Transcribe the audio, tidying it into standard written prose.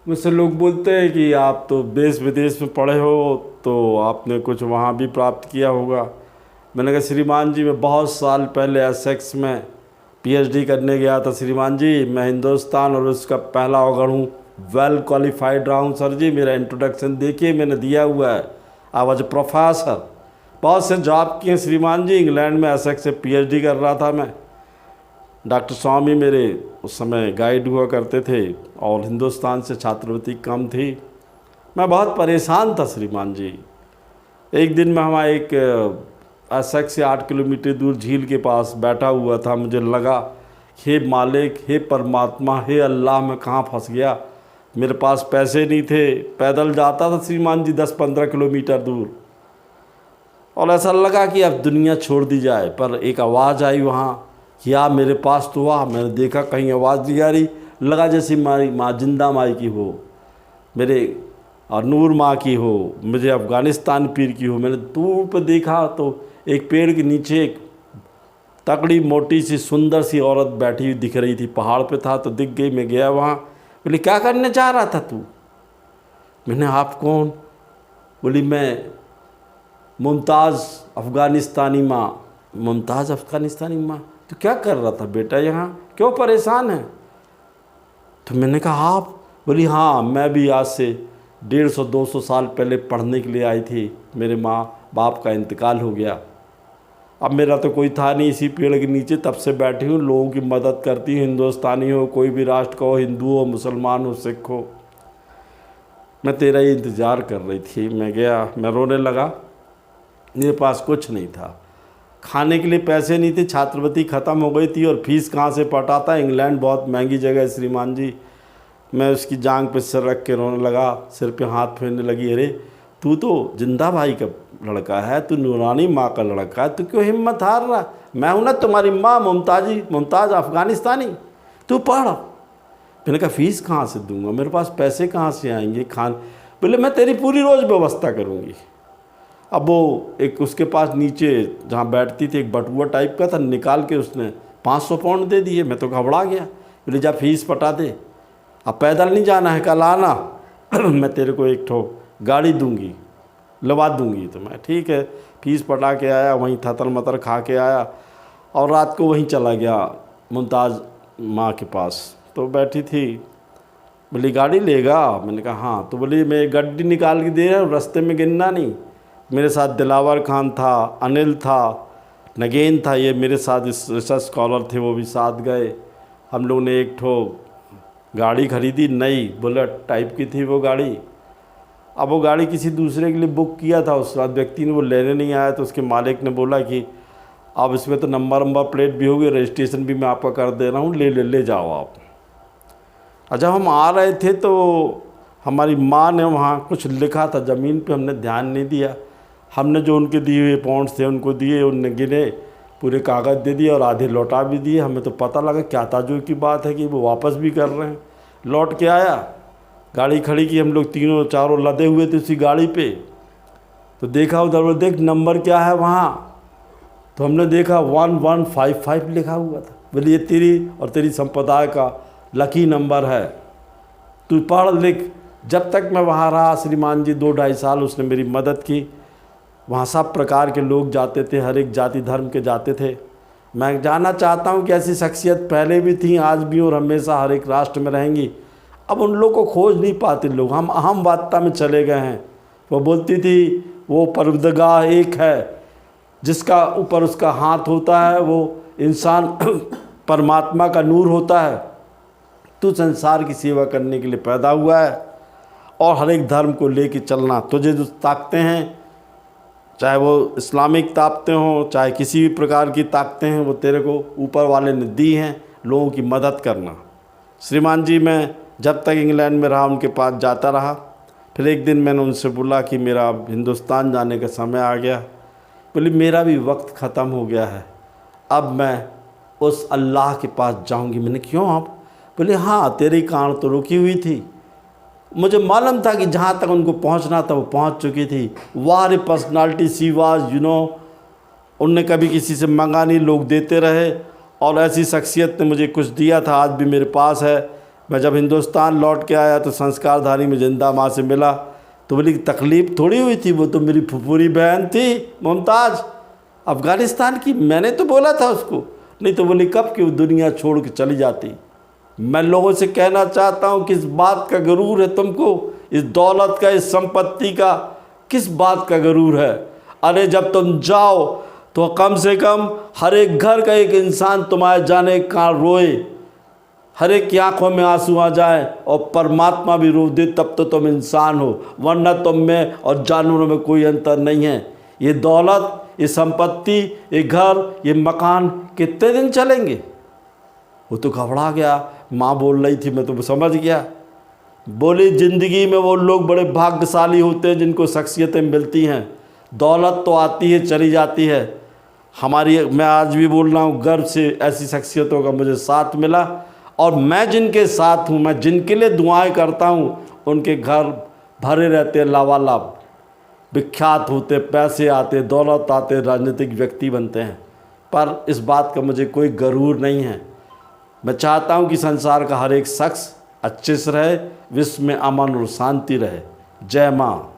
मुझसे लोग बोलते हैं कि आप तो देश विदेश में पढ़े हो, तो आपने कुछ वहाँ भी प्राप्त किया होगा। मैंने कहा श्रीमान जी, मैं बहुत साल पहले एसेक्स में पीएचडी करने गया था श्रीमान जी। मैं हिंदुस्तान और उसका पहला ऑर्गन हूँ, वेल क्वालिफाइड रहा हूँ सर जी। मेरा इंट्रोडक्शन देखिए, मैंने दिया हुआ है। आई वॉज प्रोफेसर, बहुत से जॉब किए श्रीमान जी। इंग्लैंड में एसेक्स से पीएचडी कर रहा था मैं। डॉक्टर स्वामी मेरे उस समय गाइड हुआ करते थे और हिंदुस्तान से छात्रवृत्ति कम थी। मैं बहुत परेशान था श्रीमान जी। एक दिन मैं वहाँ एक एसेक्स से 8 किलोमीटर दूर झील के पास बैठा हुआ था। मुझे लगा, हे मालिक, हे परमात्मा, हे अल्लाह, मैं कहाँ फंस गया। मेरे पास पैसे नहीं थे, पैदल जाता था श्रीमान जी 10-15 किलोमीटर दूर, और ऐसा लगा कि अब दुनिया छोड़ दी जाए। पर एक आवाज़ आई वहाँ कि आप मेरे पास तो आ। मैंने देखा कहीं आवाज़ नहीं आ रही, लगा जैसे हमारी माँ जिंदा माई की हो, मेरे और नूर माँ की हो, मुझे अफ़गानिस्तान पीर की हो। मैंने दूर पर देखा तो एक पेड़ के नीचे एक तगड़ी मोटी सी सुंदर सी औरत बैठी हुई दिख रही थी। पहाड़ पे था तो दिख गई। मैं गया वहाँ, बोली क्या करने जा रहा था तू? मैंने आप कौन? बोली मैं मुमताज़ अफ़गानिस्तानी माँ। मुमताज़ अफ़गानिस्तानी माँ? तो क्या कर रहा था बेटा यहाँ, क्यों परेशान है? तो मैंने कहा आप? बोली हाँ, मैं भी आज से 150-200 साल पहले पढ़ने के लिए आई थी। मेरे माँ बाप का इंतकाल हो गया। अब मेरा तो कोई था नहीं, इसी पेड़ के नीचे तब से बैठी हूँ, लोगों की मदद करती हूँ। हिंदुस्तानी हो, कोई भी राष्ट्र का हो, हिंदू हो, मुसलमान हो, सिख हो, मैं तेरा ही इंतज़ार कर रही थी। मैं गया, मैं रोने लगा। मेरे पास कुछ नहीं था, खाने के लिए पैसे नहीं थे, छात्रवृत्ति ख़त्म हो गई थी और फीस कहाँ से पटाता। इंग्लैंड बहुत महंगी जगह है श्रीमान जी। मैं उसकी जांग पे सिर रख के रोने लगा, सिर पे हाथ फेरने लगी। अरे तू तो जिंदा भाई का लड़का है, तू नूरानी माँ का लड़का है, तू क्यों हिम्मत हार रहा? मैं हूं ना तुम्हारी माँ मुमताज़ अफ़गानिस्तानी, तू पढ़। मैंने कहा फ़ीस कहाँ से दूंगा, मेरे पास पैसे कहाँ से आएंगे? बोले मैं तेरी पूरी रोज़ व्यवस्था करूँगी। अब वो एक उसके पास नीचे जहाँ बैठती थी एक बटुआ टाइप का था, निकाल के उसने 500 पाउंड दे दिए। मैं तो घबरा गया। बोले जा फीस पटा दे, अब पैदल नहीं जाना है, कल आना मैं तेरे को एक ठो गाड़ी दूंगी, लवा दूंगी। तो मैं ठीक है, फीस पटा के आया, वहीं थतर मतर खा के आया और रात को वहीं चला गया मुमताज़ माँ के पास। तो बैठी थी, बोली गाड़ी लेगा? मैंने कहा हाँ। तो बोली मैं गड्डी निकाल के दे रहा हूँ, रास्ते में गिनना नहीं। मेरे साथ दिलावर खान था, अनिल था, नगेन था, ये मेरे साथ इस रिसर्च स्कॉलर थे, वो भी साथ गए। हम लोग ने एक ठो गाड़ी खरीदी, नई बुलेट टाइप की थी वो गाड़ी। अब वो गाड़ी किसी दूसरे के लिए बुक किया था, उस रात व्यक्ति ने वो लेने नहीं आया। तो उसके मालिक ने बोला कि अब इसमें तो नंबर प्लेट भी होगी, रजिस्ट्रेशन भी मैं आपका कर दे रहा हूँ, ले जाओ आप। और जब हम आ रहे थे तो हमारी माँ ने वहाँ कुछ लिखा था ज़मीन पे, हमने ध्यान नहीं दिया। हमने जो उनके दिए हुए पॉइंट्स थे उनको दिए, उनने गिने, पूरे कागज़ दे दिए और आधे लौटा भी दिए। हमें तो पता लगा क्या ताज्जुब की बात है कि वो वापस भी कर रहे हैं। लौट के आया, गाड़ी खड़ी की, हम लोग तीनों चारों लदे हुए थे उसी गाड़ी पे। तो देखा उधर, देख नंबर क्या है वहाँ। तो हमने देखा 1155 लिखा हुआ था। बोले ये तेरी और तेरी संप्रदाय का लकी नंबर है, तू पढ़ लिख। जब तक मैं वहाँ रहा श्रीमान जी, 2-2.5 साल उसने मेरी मदद की। वहाँ सब प्रकार के लोग जाते थे, हर एक जाति धर्म के जाते थे। मैं जानना चाहता हूँ कि ऐसी शख्सियत पहले भी थी, आज भी और हमेशा हर एक राष्ट्र में रहेंगी। अब उन लोग को खोज नहीं पाते लोग, हम अहम वार्ता में चले गए हैं। वो बोलती थी वो परवरदिगार एक है, जिसका ऊपर उसका हाथ होता है, वो इंसान परमात्मा का नूर होता है। तू संसार की सेवा करने के लिए पैदा हुआ है और हर एक धर्म को लेके चलना। तुझे जो ताकतें हैं, चाहे वो इस्लामिक ताकतें हों, चाहे किसी भी प्रकार की ताकतें हैं, वो तेरे को ऊपर वाले ने दी हैं, लोगों की मदद करना। श्रीमान जी मैं जब तक इंग्लैंड में रहा उनके पास जाता रहा। फिर एक दिन मैंने उनसे बोला कि मेरा हिंदुस्तान जाने का समय आ गया। बोली मेरा भी वक्त ख़त्म हो गया है, अब मैं उस अल्लाह के पास जाऊंगी। मैंने क्यों आप? बोले हाँ, तेरी कार तो रुकी हुई थी, मुझे मालूम था कि जहाँ तक उनको पहुँचना था वो पहुँच चुकी थी। वाह पर्सनालिटी सी वाज, उनने कभी किसी से मांगा नहीं, लोग देते रहे और ऐसी शख्सियत ने मुझे कुछ दिया था, आज भी मेरे पास है। मैं जब हिंदुस्तान लौट के आया तो संस्कारधारी में जिंदा माँ से मिला तो बोली तकलीफ़ थोड़ी हुई थी, वो तो मेरी फुफूरी बहन थी मुमताज़ अफ़गानिस्तान की। मैंने तो बोला था उसको, नहीं तो बोली कब कि वो दुनिया छोड़ के चली जाती। मैं लोगों से कहना चाहता हूँ किस बात का गरूर है तुमको, इस दौलत का, इस संपत्ति का किस बात का गरूर है? अरे जब तुम जाओ तो कम से कम हर एक घर का एक इंसान तुम्हारे जाने का रोए, हर एक की आँखों में आंसू आ जाए और परमात्मा भी रो दे, तब तो तुम इंसान हो, वरना तुम में और जानवरों में कोई अंतर नहीं है। ये दौलत, ये संपत्ति, ये घर, ये मकान कितने दिन चलेंगे? वो तो घबरा गया। माँ बोल रही थी, मैं तो समझ गया। बोली ज़िंदगी में वो लोग बड़े भाग्यशाली होते हैं जिनको शख्सियतें मिलती हैं। दौलत तो आती है चली जाती है। मैं आज भी बोल रहा हूँ गर्व से, ऐसी शख्सियतों का मुझे साथ मिला और मैं जिनके साथ हूँ, मैं जिनके लिए दुआएं करता हूँ, उनके घर भरे रहते, लावालाब विख्यात होते, पैसे आते, दौलत आते, राजनीतिक व्यक्ति बनते हैं। पर इस बात का मुझे कोई गरूर नहीं है। मैं चाहता हूँ कि संसार का हर एक शख्स अच्छे से रहे, विश्व में अमन और शांति रहे। जय माँ।